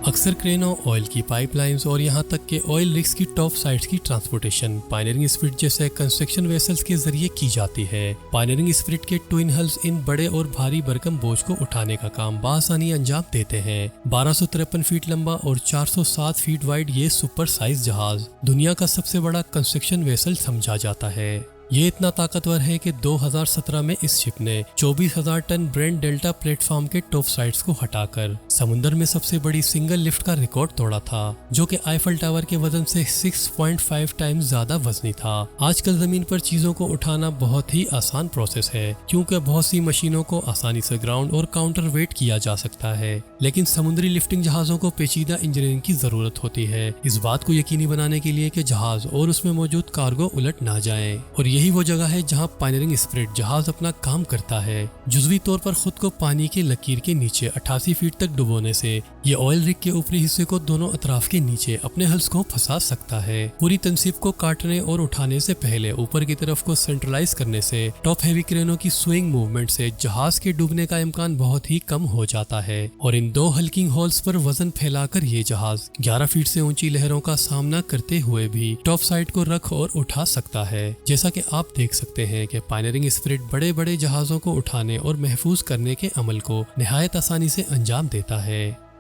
अक्सर क्रेनों, ऑयल की पाइपलाइंस और यहाँ तक के ऑयल रिग्स की टॉप साइट्स की ट्रांसपोर्टेशन पायनियरिंग स्पिरिट जैसे कंस्ट्रक्शन वेसल्स के जरिए की जाती है। पायनियरिंग स्पिरिट के ट्विन हल्स इन बड़े और भारी भरकम बोझ को उठाने का काम बआसानी अंजाम देते हैं। 1253 फीट लंबा और 407 फीट वाइड ये सुपर साइज जहाज दुनिया का सबसे बड़ा कंस्ट्रक्शन वेसल समझा जाता है। ये इतना ताकतवर है कि 2017 में इस शिप ने 24,000 टन ब्रेंट डेल्टा प्लेटफॉर्म के टॉप साइड्स को हटाकर समुद्र में सबसे बड़ी सिंगल लिफ्ट का रिकॉर्ड तोड़ा था, जो कि आईफल टावर के वजन से 6.5 टाइम्स ज्यादा वजनी था। आजकल जमीन पर चीजों को उठाना बहुत ही आसान प्रोसेस है, क्योंकि बहुत सी मशीनों को आसानी से ग्राउंड और काउंटर वेट किया जा सकता है, लेकिन समुद्री लिफ्टिंग जहाजों को पेचीदा इंजीनियरिंग की जरूरत होती है, इस बात को यकीनी बनाने के लिए कि जहाज और उसमें मौजूद कार्गो उलट ना जाए। और यही वो जगह है जहां पायनियरिंग स्पिरिट जहाज अपना काम करता है। जुज़वी तौर पर खुद को पानी के लकीर के नीचे 88 फीट तक डुबोने से ये ऑयल रिग के ऊपरी हिस्से को दोनों अतराफ के नीचे अपने हल्स को फंसा सकता है। पूरी तनसीब को काटने और उठाने से पहले ऊपर की तरफ को सेंट्रलाइज करने से टॉप हैवी क्रेनों की स्विंग मूवमेंट से जहाज के डूबने का इम्कान बहुत ही कम हो जाता है। और इन दो हल्किंग होल्स पर वजन फैलाकर ये जहाज 11 फीट से ऊंची लहरों का सामना करते हुए भी टॉप साइड को रख और उठा सकता है। जैसा कि आप देख सकते हैं कि पायनियरिंग स्पिरिट बड़े बड़े जहाजों को उठाने और महफूज करने के अमल को निहायत आसानी से अंजाम देता है।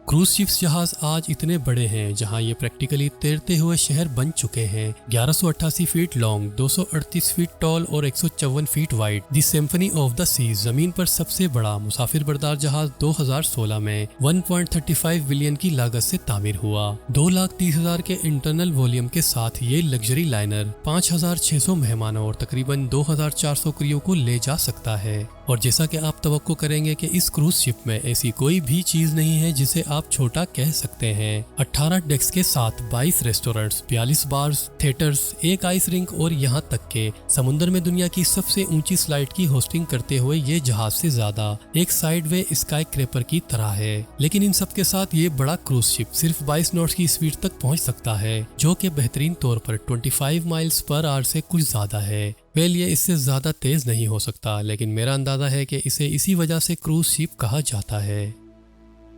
क्रूज शिप्स जहाज आज इतने बड़े हैं जहां ये प्रैक्टिकली तैरते हुए शहर बन चुके हैं। 1188 फीट लॉन्ग, 238 फीट टॉल और 154 feet wide the symphony of the seas जमीन पर सबसे बड़ा मुसाफिर बरदार जहाज 2016 में 1.35 बिलियन की लागत से तामीर हुआ। 2,30,000 के इंटरनल वॉल्यूम के साथ ये लग्जरी लाइनर 5,600 मेहमानों और तकरीबन 2,400 क्रियो को ले जा सकता है। और जैसा कि आप तवक्को करेंगे कि इस क्रूज शिप में ऐसी कोई भी चीज नहीं है जिसे आप छोटा कह सकते हैं। 18 डेक्स के साथ 22 रेस्टोरेंट्स, 42 बार्स, थिएटर्स, एक आइस रिंक और यहाँ तक के समुद्र में दुनिया की सबसे ऊंची स्लाइड की होस्टिंग करते हुए ये जहाज से ज्यादा एक साइडवे स्काई क्रैपर की तरह है। लेकिन इन सब के साथ ये बड़ा क्रूज शिप सिर्फ 22 नॉट्स की स्पीड तक पहुंच सकता है, जो कि बेहतरीन तौर पर 25 माइल्स पर आवर से कुछ ज्यादा है। ये इससे ज्यादा तेज नहीं हो सकता, लेकिन मेरा अंदाजा है कि इसे इसी वजह से क्रूज शिप कहा जाता है।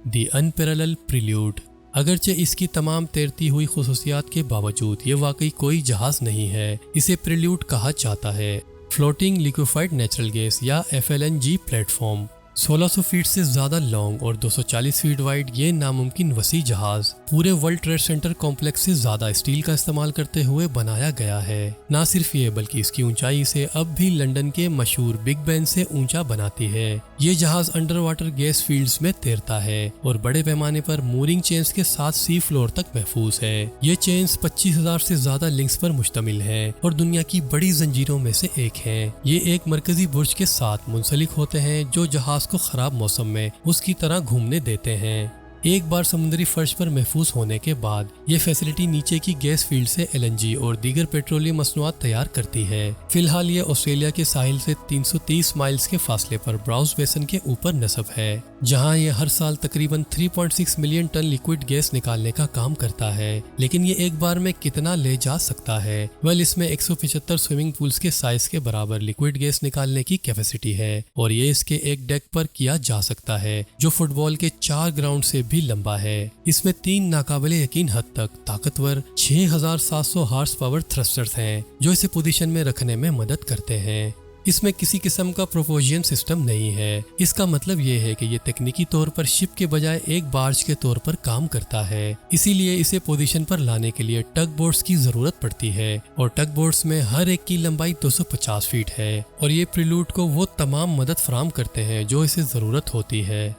दी अनपैरेलल्ड प्रील्यूड। अगरचे इसकी तमाम तैरती हुई खुसूसियात के बावजूद ये वाकई कोई जहाज नहीं है, इसे प्रील्यूड कहा जाता है। फ्लोटिंग लिक्विफाइड नेचुरल गैस या FLNG प्लेटफॉर्म। 1600 फीट से ज्यादा लॉन्ग और 240 फीट वाइड ये नामुमकिन वसी जहाज पूरे वर्ल्ड ट्रेड सेंटर कॉम्प्लेक्स से ज्यादा स्टील का इस्तेमाल करते हुए बनाया गया है। ना सिर्फ ये बल्कि इसकी ऊंचाई से अब भी लंदन के मशहूर बिग बेन से ऊंचा बनाती है। ये जहाज अंडर वाटर गैस फील्ड्स में तैरता है और बड़े पैमाने पर मूरिंग चेन्स के साथ सी फ्लोर तक महफूज है। ये चेन्स 25,000 से ज्यादा लिंक्स पर मुश्तमिल है और दुनिया की बड़ी जंजीरों में से एक है। ये एक मरकजी बुर्ज के साथ मुंसलिक होते हैं जो जहाज को खराब मौसम में उसकी तरह घूमने देते हैं। एक बार समुद्री फर्श पर महफूज होने के बाद ये फैसिलिटी नीचे की गैस फील्ड से LNG और दीगर पेट्रोलियम मसनूआत तैयार करती है। फिलहाल ये ऑस्ट्रेलिया के साहिल से 330 माइल्स के फासले पर ब्राउज बेसन के ऊपर नस्ब है, जहां ये हर साल तकरीबन 3.6 मिलियन टन लिक्विड गैस निकालने का काम करता है। लेकिन ये एक बार में कितना ले जा सकता है? इसमें 175 स्विमिंग पूल्स के साइज के बराबर लिक्विड गैस निकालने की कैपेसिटी है और ये इसके एक डेक पर किया जा सकता है, जो फुटबॉल के 4 ग्राउंड से भी लंबा है। इसमें 3 नाकाबिले यकीन हद तक ताकतवर 6,700 हार्स पावर थ्रस्टर्स हैं, जो इसे पोजीशन में रखने में मदद करते हैं। इसमें किसी किस्म का प्रोपोजियन सिस्टम नहीं है। इसका मतलब ये है कि ये तकनीकी तौर पर शिप के बजाय एक बार्ज के तौर पर काम करता है। इसीलिए इसे पोजीशन पर लाने के लिए टग बोट्स की जरूरत पड़ती है और टग बोट्स में हर एक की लंबाई 250 फीट है और ये प्रील्यूड को वो तमाम मदद फराहम करते हैं जो इसे जरूरत होती है।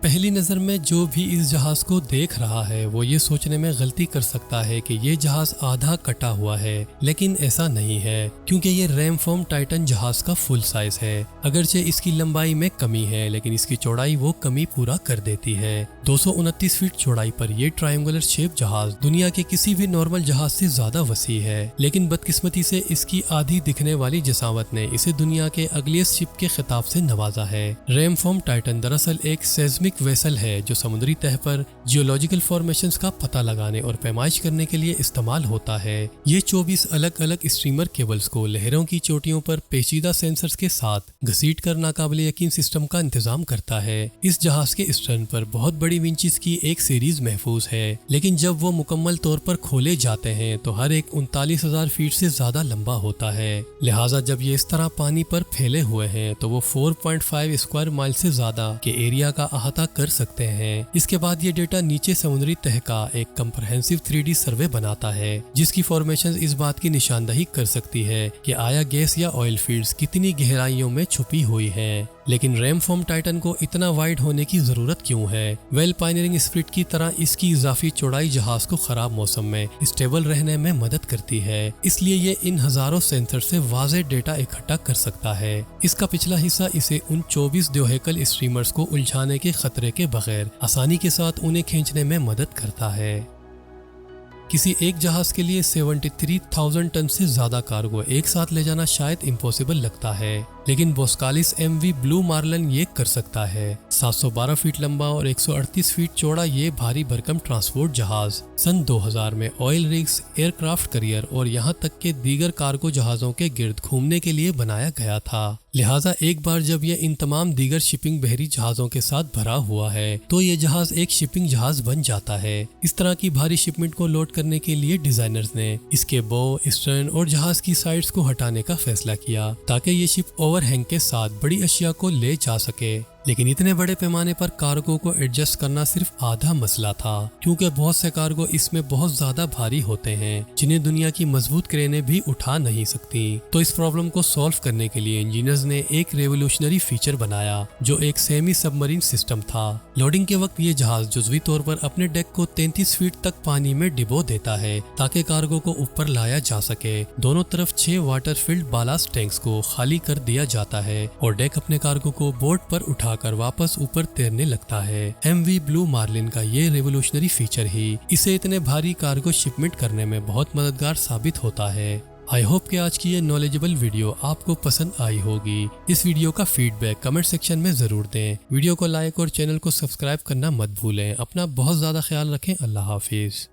पहली नज़र में जो भी इस जहाज को देख रहा है वो ये सोचने में गलती कर सकता है कि ये जहाज आधा कटा हुआ है, लेकिन ऐसा नहीं है, क्योंकि ये रैमफॉर्म टाइटन जहाज का फुल साइज है। अगरचे इसकी लंबाई में कमी है, लेकिन इसकी चौड़ाई वो कमी पूरा कर देती है। 229 फीट चौड़ाई पर यह ट्रायंगुलर शेप जहाज दुनिया के किसी भी नॉर्मल जहाज से ज्यादा वसी है, लेकिन बदकिस्मती से इसकी आधी दिखने वाली जसावत ने इसे दुनिया के अगले शिप के खिताब से नवाजा है। रैमफॉर्म टाइटन दरअसल एक सेस्मिक साइंटिफिक वेसल है जो समुद्री तह पर जियोलॉजिकल फॉर्मेशंस का पता लगाने और पैमाइश करने के लिए इस्तेमाल होता है। ये 24 अलग अलग स्ट्रीमर केबल्स को लहरों की चोटियों पर पेचीदा सेंसर्स के साथ घसीट कर नाकाबिले यकीन सिस्टम का इंतजाम करता है। इस जहाज के स्टर्न पर बहुत बड़ी विंचेस की एक सीरीज महफूज है, लेकिन जब वो मुकम्मल तौर पर खोले जाते हैं तो हर एक 39,000 फीट से ज्यादा लंबा होता है। लिहाजा जब ये इस तरह पानी पर फैले हुए हैं तो वो 4.5 स्क्वायर माइल से ज्यादा के एरिया का अहाता कर सकते हैं। इसके बाद ये डेटा नीचे समुद्री तह का एक कंप्रहेंसिव 3D सर्वे बनाता है, जिसकी फॉर्मेशन इस बात की निशानदही कर सकती है कि आया गैस या ऑयल फील्ड्स कितनी गहराइयों में छुपी हुई है। लेकिन रैमफॉर्म टाइटन को इतना वाइड होने की जरूरत क्यों है? पायनियरिंग स्पिरिट की तरह इसकी इजाफी चौड़ाई जहाज को खराब मौसम में स्टेबल रहने में मदद करती है, इसलिए ये इन हजारों सेंसर से वाज़ेह डेटा इकट्ठा कर सकता है। इसका पिछला हिस्सा इसे उन 24 द्योहेकल स्ट्रीमर्स को उलझाने के खतरे के बगैर आसानी के साथ उन्हें खींचने में मदद करता है। किसी एक जहाज के लिए 73,000 टन से ज्यादा कार्गो एक साथ ले जाना शायद इम्पॉसिबल लगता है, लेकिन बोस्कालिस MV ब्लू मार्लिन ये कर सकता है। 712 फीट लंबा और 138 फीट चौड़ा ये भारी भरकम ट्रांसपोर्ट जहाज सन 2000 में ऑयल रिग्स, एयरक्राफ्ट करियर और यहाँ तक के दीगर कार्गो जहाजों के गिर्द घूमने के लिए बनाया गया था। लिहाजा एक बार जब ये इन तमाम दीगर शिपिंग बहरी जहाजों के साथ भरा हुआ है तो ये जहाज एक शिपिंग जहाज बन जाता है। इस तरह की भारी शिपमेंट को लोड करने के लिए डिजाइनर्स ने इसके बो, स्टर्न और जहाज की साइड्स को हटाने का फैसला किया ताकि ये शिप ओवरहैंग के साथ बड़ी अशिया को ले जा सके। लेकिन इतने बड़े पैमाने पर कार्गो को एडजस्ट करना सिर्फ आधा मसला था, क्योंकि बहुत से कार्गो इसमें बहुत ज्यादा भारी होते हैं जिन्हें दुनिया की मजबूत क्रेनें भी उठा नहीं सकती। तो इस प्रॉब्लम को सॉल्व करने के लिए इंजीनियर्स ने एक रेवोल्यूशनरी फीचर बनाया जो एक सेमी सबमरीन सिस्टम था। लोडिंग के वक्त ये जहाज जुज़वी तौर पर अपने डेक को 33 फीट तक पानी में डिबो देता है ताकि कार्गो को ऊपर लाया जा सके। दोनों तरफ 6 वाटर फिल्ड बालास्ट टैंक्स को खाली कर दिया जाता है और डेक अपने कार्गो को बोट पर उठाकर वापस ऊपर तैरने लगता है। MV ब्लू मार्लिन का ये रेवोल्यूशनरी फीचर ही इसे इतने भारी कार्गो शिपमेंट करने में बहुत मददगार साबित होता है। आई होप कि आज की ये नॉलेजेबल वीडियो आपको पसंद आई होगी। इस वीडियो का फीडबैक कमेंट सेक्शन में जरूर दें। वीडियो को लाइक और चैनल को सब्सक्राइब करना मत भूलें। अपना बहुत ज्यादा ख्याल रखें। अल्लाह हाफिज।